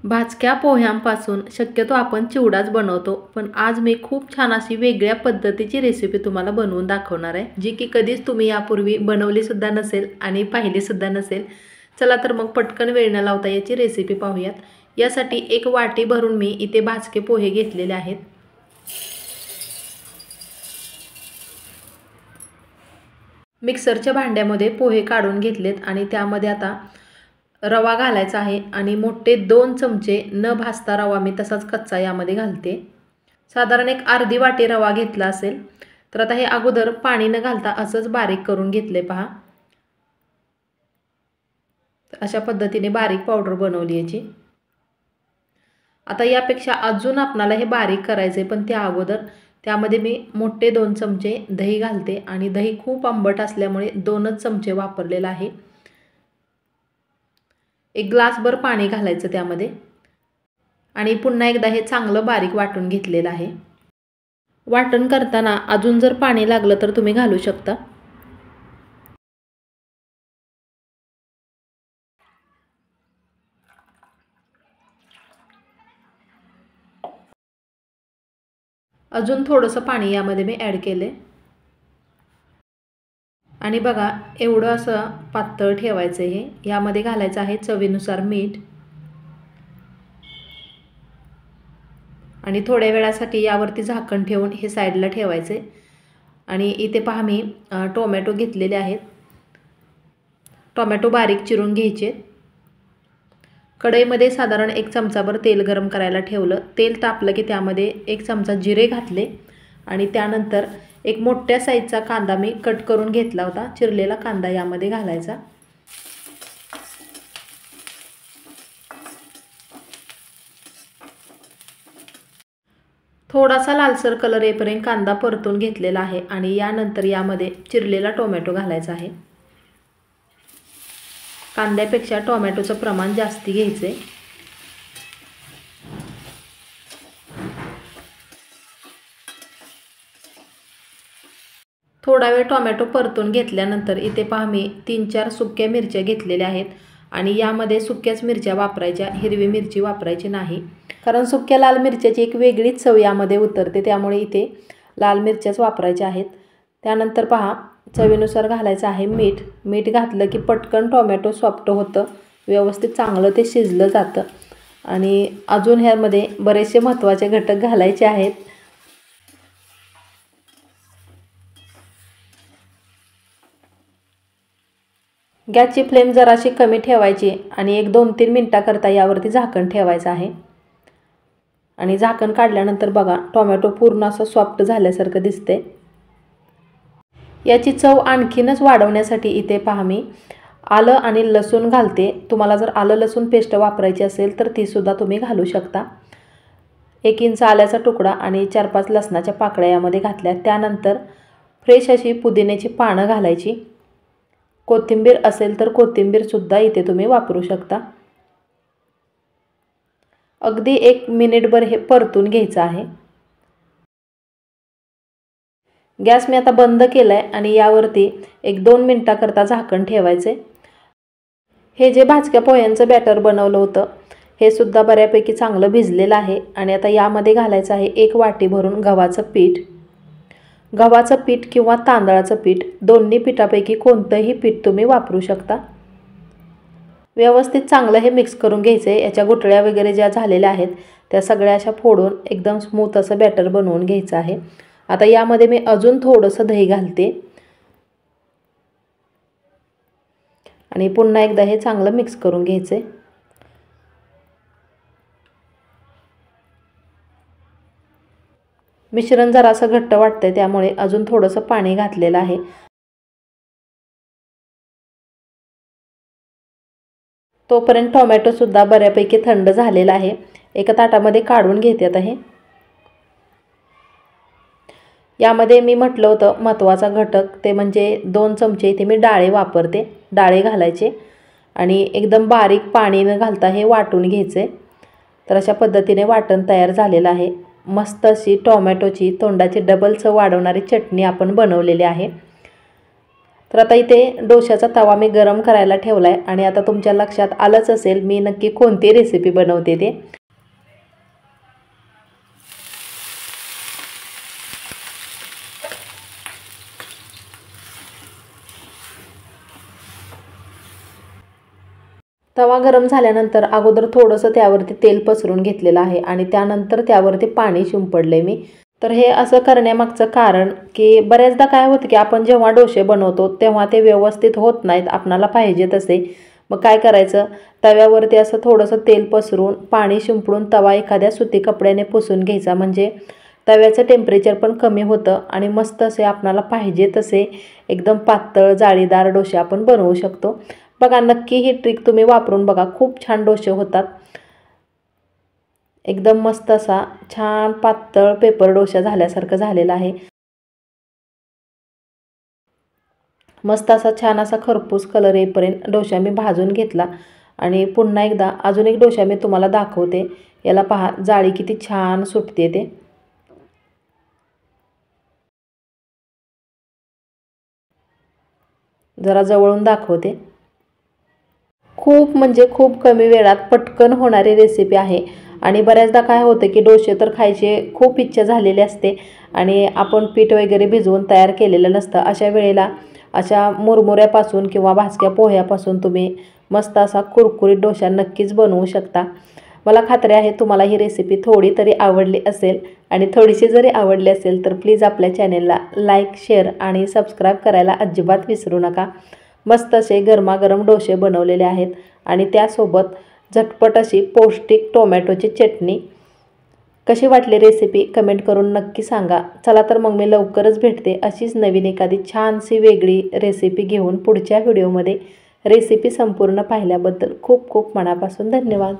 भाजक्या पोह्यांपासून शक्यतो आपण चिवडाच बनवतो, पण आज मी खूप छान अशी वेगळ्या पद्धतीची रेसिपी तुम्हाला बनवून दाखवणार आहे, जी की कधीच तुम्ही यापूर्वी बनवलीसुद्धा नसेल आणि पाहिलीसुद्धा नसेल. चला तर मग पटकन वेळ न लावता याची रेसिपी पाहूयात. यासाठी एक वाटी भरून मी इथे भाजके पोहे घेतलेले आहेत. मिक्सरच्या भांड्यामध्ये पोहे काढून घेतलेत आणि त्यामध्ये आता रवा घालायचा आहे आणि मोठे 2 चमचे न भाजता रवा मी तसाच कच्चा यामध्ये घालते. साधारण एक अर्धी वाटी रवा घेतला असेल. तर आता हे अगोदर पाणी न घालता असंच बारीक करून घेतले पहा. अशा पद्धतीने बारीक पावडर बनवली याची. आता यापेक्षा अजून आपणाला हे बारीक करायचे, पण त्या अगोदर त्यामध्ये मी मोठे 2 चमचे दही घालते आणि दही खूप आंबट असल्यामुळे 2च चमचे वापरलेला आहे. एक ग्लासभर पाणी घालायचं त्यामध्ये आणि पुन्हा एकदा हे चांगलं बारीक वाटून घेतलेलं आहे. वाटण करताना अजून जर पाणी लागलं तर तुम्ही घालू शकता. अजून थोडंसं पाणी यामध्ये मी ॲड केले आणि बघा एवढं असं पातळ ठेवायचं. हे यामध्ये घालायचं आहे चवीनुसार मीठ आणि थोड्या वेळासाठी यावरती झाकण ठेवून हे साईडला ठेवायचे. आणि इथे पहा मी टोमॅटो घेतलेले आहेत. टोमॅटो बारीक चिरून घ्यायचे. कढईमध्ये साधारण 1 चमचाभर तेल गरम करायला ठेवलं. तेल तापलं की त्यामध्ये 1 चमचा जिरे घातले आणि त्यानंतर एक मोठ्या साईजचा कांदा मी कट करून घेतला होता. चिरलेला कांदा यामध्ये घालायचा. थोडासा लालसर कलर येईपर्यंत कांदा परतून घेतलेला आहे आणि यानंतर यामध्ये चिरलेला टोमॅटो घालायचा आहे. कांद्यापेक्षा टोमॅटोचं प्रमाण जास्ती घ्यायचे. थोडा वेळ टोमॅटो परतून घेतल्यानंतर इथे पहा मी 3-4 सुक्या मिरच्या घेतलेल्या आहेत आणि यामध्ये सुक्याच मिरच्या वापरायच्या, हिरवी मिरची वापरायची नाही, कारण सुक्या लाल मिरच्याची एक वेगळीच चव यामध्ये उतरते. त्यामुळे इथे लाल मिरच्याच वापरायच्या आहेत. त्यानंतर पहा चवीनुसार घालायचं आहे मीठ. मीठ घातलं की पटकन टोमॅटो सॉफ्ट होतं, व्यवस्थित चांगलं ते शिजलं जातं. आणि अजून ह्यामध्ये बरेचसे महत्त्वाचे घटक घालायचे आहेत. गॅसची फ्लेम जराशी कमी ठेवायची आणि 1-2-3 मिनटाकरता यावरती झाकण ठेवायचं आहे. आणि झाकण काढल्यानंतर बघा टोमॅटो पूर्ण असं सॉफ्ट झाल्यासारखं दिसते. याची चव आणखीनच वाढवण्यासाठी इथे पहा मी आलं आणि लसूण घालते. तुम्हाला जर आलं लसूण पेस्ट वापरायची असेल तर तीसुद्धा तुम्ही घालू शकता. 1 इंच आल्याचा तुकडा आणि 4-5 लसणाच्या पाकळ्या यामध्ये घातल्या. त्यानंतर फ्रेश अशी पुदिन्याची पानं घालायची. कोथिंबीर असेल तर कोथिंबीरसुद्धा इथे तुम्ही वापरू शकता. अगदी 1 मिनिटभर हे परतून घ्यायचं आहे. गॅस मी आता बंद केला आहे आणि यावरती 1-2 मिनटाकरता झाकण ठेवायचे. हे जे भाजक्या पोह्यांचं बॅटर बनवलं होतं हे सुद्धा बऱ्यापैकी चांगलं भिजलेलं आहे. आणि आता यामध्ये घालायचं आहे 1 वाटी भरून गव्हाचं पीठ. गव्हाचं पीठ किंवा तांदळाचं पीठ दोन्ही पिठापैकी कोणतंही पीठ तुम्ही वापरू शकता. व्यवस्थित चांगलं हे मिक्स करून घ्यायचं आहे. याच्या गुठळ्या वगैरे ज्या झालेल्या आहेत त्या सगळ्या अशा फोडून एकदम स्मूथ असं बॅटर बनवून घ्यायचं आहे. आता यामध्ये मी अजून थोडंसं दही घालते आणि पुन्हा एकदा हे चांगलं मिक्स करून घ्यायचं आहे. मिश्रण जरासं घट्ट वाटतंय त्यामुळे अजून थोडंसं पाणी घातलेलं आहे. तोपर्यंत टोमॅटोसुद्धा बऱ्यापैकी थंड झालेला आहे. एका ताटामध्ये काढून घेते आता हे. यामध्ये मी म्हटलं होतं महत्त्वाचा घटक ते म्हणजे 2 चमचे इथे मी डाळे वापरते. डाळे घालायचे आणि एकदम बारीक पाणी न घालता हे वाटून घ्यायचे. तर अशा पद्धतीने वाटण तयार झालेलं आहे. मस्त अशी टोमॅटोची तोंडाची डबल चव वाढवणारी चटणी आपण बनवलेली आहे. तर आता इथे डोश्याचा तवा मी गरम करायला ठेवला आहे आणि आता तुमच्या लक्षात आलंच असेल मी नक्की कोणती रेसिपी बनवते ते। तवा गरम झाल्यानंतर अगोदर थोडंसं त्यावरती तेल पसरून घेतलेलं आहे आणि त्यानंतर त्यावरती पाणी शिंपडले मी। तर हे असं करण्यामागचं कारण की बऱ्याचदा काय होतं की आपण जेव्हा डोसे बनवतो तेव्हा ते व्यवस्थित होत नाहीत आपणाला पाहिजे तसे। मग काय करायचं, तव्यावरती असं थोडंसं तेल पसरून पाणी शिंपडून तवा एखाद्या सुती कपड्याने पुसून घ्यायचा, म्हणजे तव्याचं टेम्परेचर पण कमी होतं आणि मस्त असे आपणाला पाहिजे तसे एकदम पातळ जाळीदार डोसे आपण बनवू शकतो। बघा, नक्की ही ट्रिक तुम्ही वापरून बघा, खूप छान डोसे होतात। एकदम मस्त असा छान पातळ पेपर डोसा झाल्यासारखं झालेला आहे। मस्त असा छान असा खरपूस कलर येईपर्यंत डोसा मी भाजून घेतला आणि पुन्हा एकदा अजून एक डोसा मी तुम्हाला दाखवते। याला पहा, जाळी किती छान सुटते ते। जरा जवळून दाखवते। खूप म्हणजे खूप कमी वेळात पटकन होणारी रेसिपी आहे आणि बऱ्याचदा काय होतं की डोसे तर खायची खूप इच्छा झालेली असते आणि आपण पीठ वगैरे भिजवून तयार केलेलं नसतं। अशा वेळेला अशा मुरमुऱ्यापासून किंवा भाजक्या पोह्यापासून तुम्ही मस्त असा कुरकुरीत डोसा नक्कीच बनवू शकता। मला खात्री आहे तुम्हाला ही रेसिपी थोडी तरी आवडली असेल आणि थोडीशी जरी आवडली असेल तर प्लीज आपल्या चॅनेलला लाईक, शेअर आणि सबस्क्राईब करायला अजिबात विसरू नका। मस्त असे गरमागरम डोसे बनवलेले आहेत आणि त्यासोबत झटपट अशी पौष्टिक टोमॅटोची चटणी। कशी वाटली रेसिपी कमेंट करून नक्की सांगा। चला तर मग मी लवकरच भेटते अशीच नवीन एखादी छानशी वेगळी रेसिपी घेऊन पुढच्या व्हिडिओमध्ये। रेसिपी संपूर्ण पाहिल्याबद्दल खूप खूप मनापासून धन्यवाद।